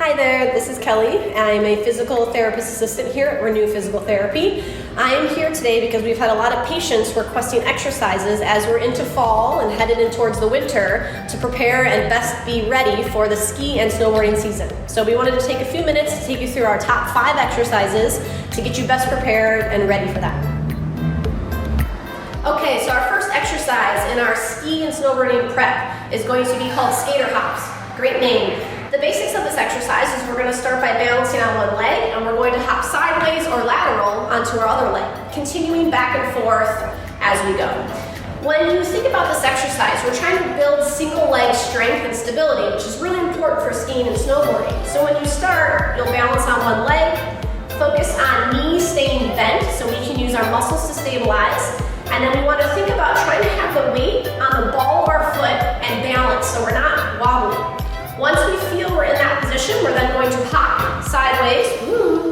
Hi there, this is Kelly. I'm a physical therapist assistant here at Renew Physical Therapy. I am here today because we've had a lot of patients requesting exercises as we're into fall and headed in towards the winter to prepare and best be ready for the ski and snowboarding season. So we wanted to take a few minutes to take you through our top 5 exercises to get you best prepared and ready for that. Okay, so our first exercise in our ski and snowboarding prep is going to be called skater hops. Great name. The basics of this exercise is we're going to start by balancing on one leg and we're going to hop sideways or lateral onto our other leg, continuing back and forth as we go. When you think about this exercise, we're trying to build single leg strength and stability, which is really important for skiing and snowboarding. So when you start, you'll balance on one leg, focus on knees staying bent so we can use our muscles to stabilize, and then we want to think about trying to have the weight on the ball of our foot and balance so we're not wobbling. Once we feel we're in that position, we're then going to hop sideways,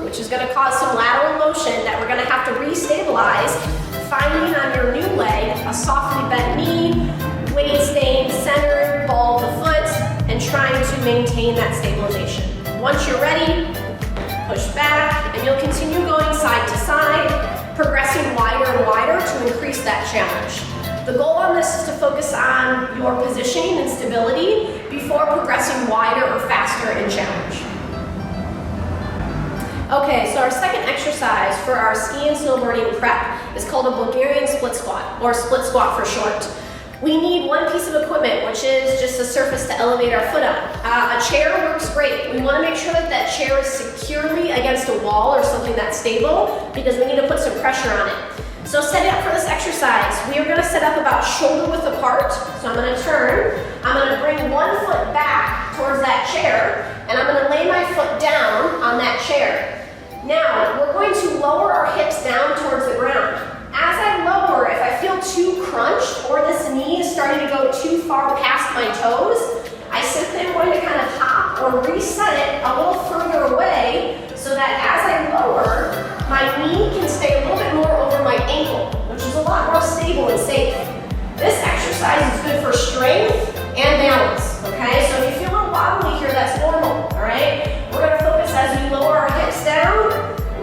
which is going to cause some lateral motion that we're going to have to re-stabilize, finding on your new leg a softly bent knee, weight staying centered, ball of the foot, and trying to maintain that stabilization. Once you're ready, push back, and you'll continue going side to side, progressing wider and wider to increase that challenge. The goal on this is to focus on your positioning and stability before progressing wider or faster in challenge. Okay, so our second exercise for our ski and snowboarding prep is called a Bulgarian split squat, or split squat for short. We need one piece of equipment, which is just a surface to elevate our foot on. A chair works great. We want to make sure that that chair is securely against a wall or something that's stable because we need to put some pressure on it. So setting up for this exercise, we are going to set up about shoulder width apart. So I'm going to turn, I'm going to bring one foot back towards that chair, and I'm going to lay my foot down on that chair. Now, we're going to lower our hips down towards the ground. As I lower, if I feel too crunched or this knee is starting to go too far past my toes, I simply am going to kind of hop or reset it a little further away so that as I lower, my knee can stay a little bit more over my ankle, which is a lot more stable and safe. This exercise is good for strength and balance, okay? So if you feel a little wobbly here, that's normal, all right? We're gonna focus as we lower our hips down,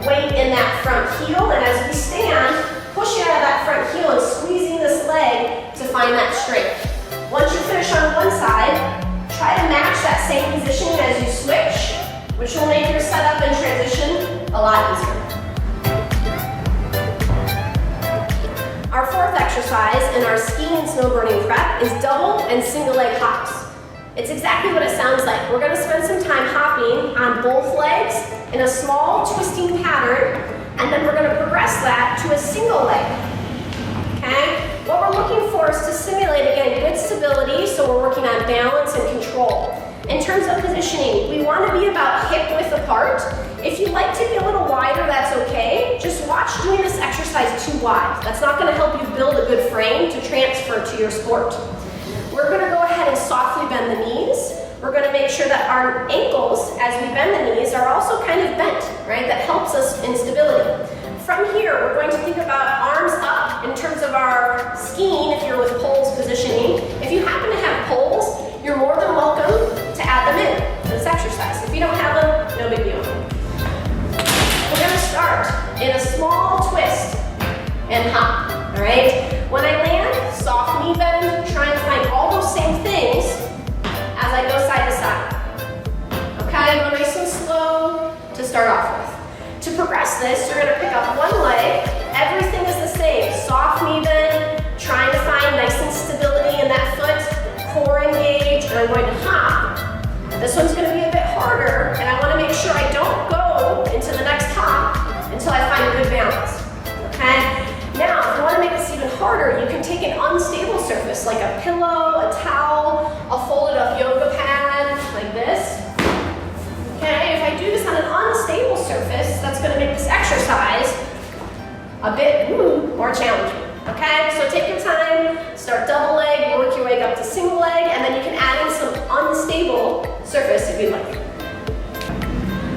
weight in that front heel, and as we stand, pushing out of that front heel and squeezing this leg to find that strength. Once you finish on one side, try to match that same position as you switch, which will make your setup and transition a lot easier. Our fourth exercise in our skiing and snowboarding prep is double and single leg hops. It's exactly what it sounds like. We're going to spend some time hopping on both legs in a small twisting pattern, and then we're going to progress that to a single leg. Okay? What we're looking for is to simulate, again, good stability, so we're working on balance and control. In terms of positioning, we want to be about hip width apart. If you'd like to be a little wider, that's okay. Just watch doing this exercise too wide. That's not going to help you build a good frame to transfer to your sport. We're going to go ahead and softly bend the knees. We're going to make sure that our ankles, as we bend the knees, are also kind of bent, right? That helps us in stability. From here, we're going to think about arms up in terms of our skiing if you're with poles positioning. If you happen to have poles, you're more than welcome to add them in to this exercise. If you don't have them, no big deal. We're going to start in a small twist and hop, all right? When I land, soft knee bend, try and find all those same things as I go side to side. Okay, go nice and slow to start off with. To progress this, you're going to pick up one leg. Everything is the same. Soft knee bend, trying to find nice and stability in that foot, core engage, and I'm going to hop. This one's going to be a bit harder, and I want to make sure I don't go into the next hop until I find good balance. Okay? Now, if you want to make this even harder, you can take an unstable surface like a pillow, a towel, a folded up yoga pad, like this. Okay, if I do this on an unstable surface, that's going to make this exercise a bit more challenging. Okay, so take your time, start double leg, work your way up to single leg, and then you can add in some unstable surface if you'd like.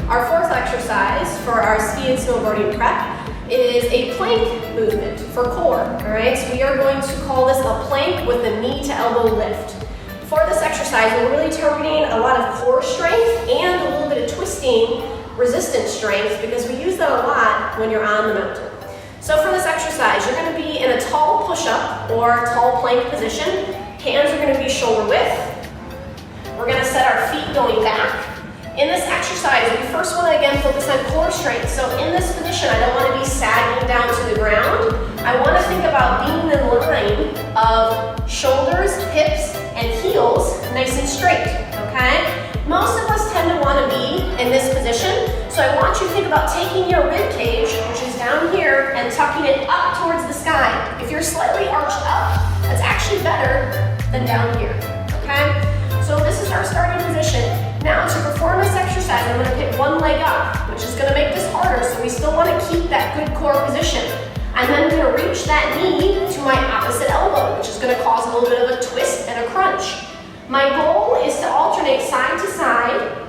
Our fourth exercise for our ski and snowboarding prep is a plank movement for core. All right, so we are going to call this a plank with a knee to elbow lift. For this exercise, we're really targeting a lot of core strength and a little bit of twisting resistance strength because we use that a lot when you're on the mountain. So for this exercise, you're going to be in a tall push-up or tall plank position. Hands are going to be shoulder width. We're going to set our feet going back. In this exercise, we first want to again focus on core strength. So in this position, I don't want to be sagging down to the ground. I want to think about being in line of shoulders, hips, and heels nice and straight, okay? Most of us tend to want to be in this position, so I want you to think about taking your rib cage, which is down here, and tucking it up towards the sky. If you're slightly arched up, that's actually better than down here, okay? So this is our starting position. Now to perform this exercise, I'm going to pick one leg up, which is going to make this harder, so we still want to keep that good core position. I'm then going to reach that knee to my opposite elbow, which is going to cause a little bit of a twist and a crunch. My goal is to alternate side to side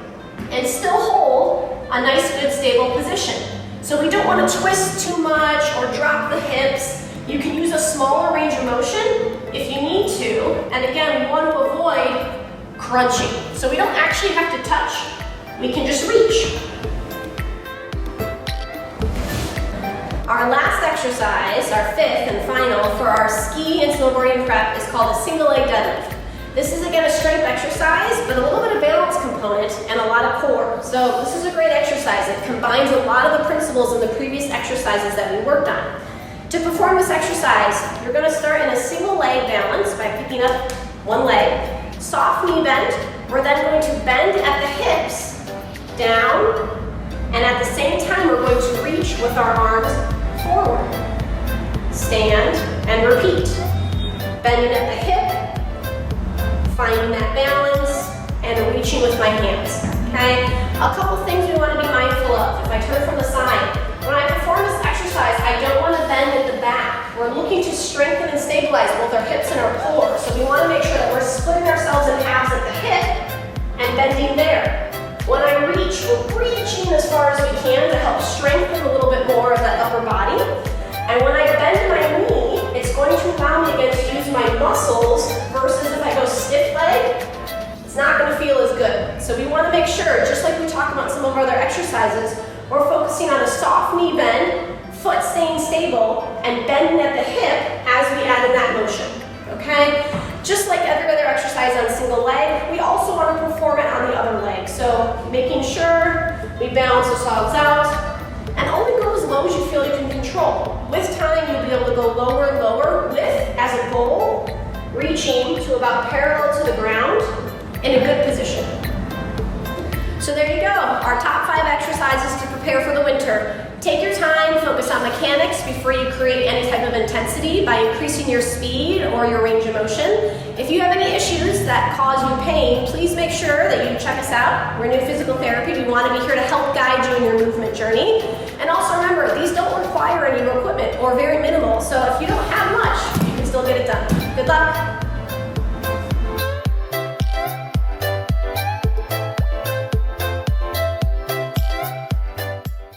and still hold a nice, good, stable position. So we don't want to twist too much or drop the hips. You can use a smaller range of motion if you need to. And again, we want to avoid crunching. So we don't actually have to touch. We can just reach. Our last exercise, our fifth and final for our ski and snowboarding prep is called a single leg deadlift. This is again a strength exercise, but a little bit of balance component and a lot of core. So this is a great exercise. It combines a lot of the principles in the previous exercises that we worked on. To perform this exercise, you're going to start in a single leg balance by picking up one leg. Soft knee bend. We're then going to bend at the hips, down, and at the same time we're going to reach with our arms forward. Stand and repeat. Bending at the hip, finding that balance, and reaching with my hands, okay? A couple things we want to be mindful of. If I turn from the side, when I perform this exercise, I don't want to bend at the back. We're looking to strengthen and stabilize both our hips and our core, so we want to make sure that we're splitting ourselves in halves at the hip and bending there. When I reach, we're reaching as far as we can to help strengthen a little bit more of that upper body. And when I bend my knee, it's going to allow me again to use my muscles versus if I go stiff leg, it's not going to feel as good. So we want to make sure, just like we talked about some of our other exercises, we're focusing on a soft knee bend, foot staying stable, and bending at the hip as we add in that motion, okay? Just like every other exercise on single leg, we also want to perform it on the other leg. So making sure we balance ourselves out, and only go as low as you feel you can control. With time, you'll be able to go lower and lower with, as a goal, reaching to about parallel to the ground in a good position. So there you go, our top 5 exercises to prepare for the winter. Take your time, focus on mechanics before you create any type of intensity by increasing your speed or your range of motion. If you have any issues that cause you pain, please make sure that you check us out. We're New Physical Therapy. We want to be here to help guide you in your movement journey. And also remember, these don't require any equipment or very minimal. So if you don't have much,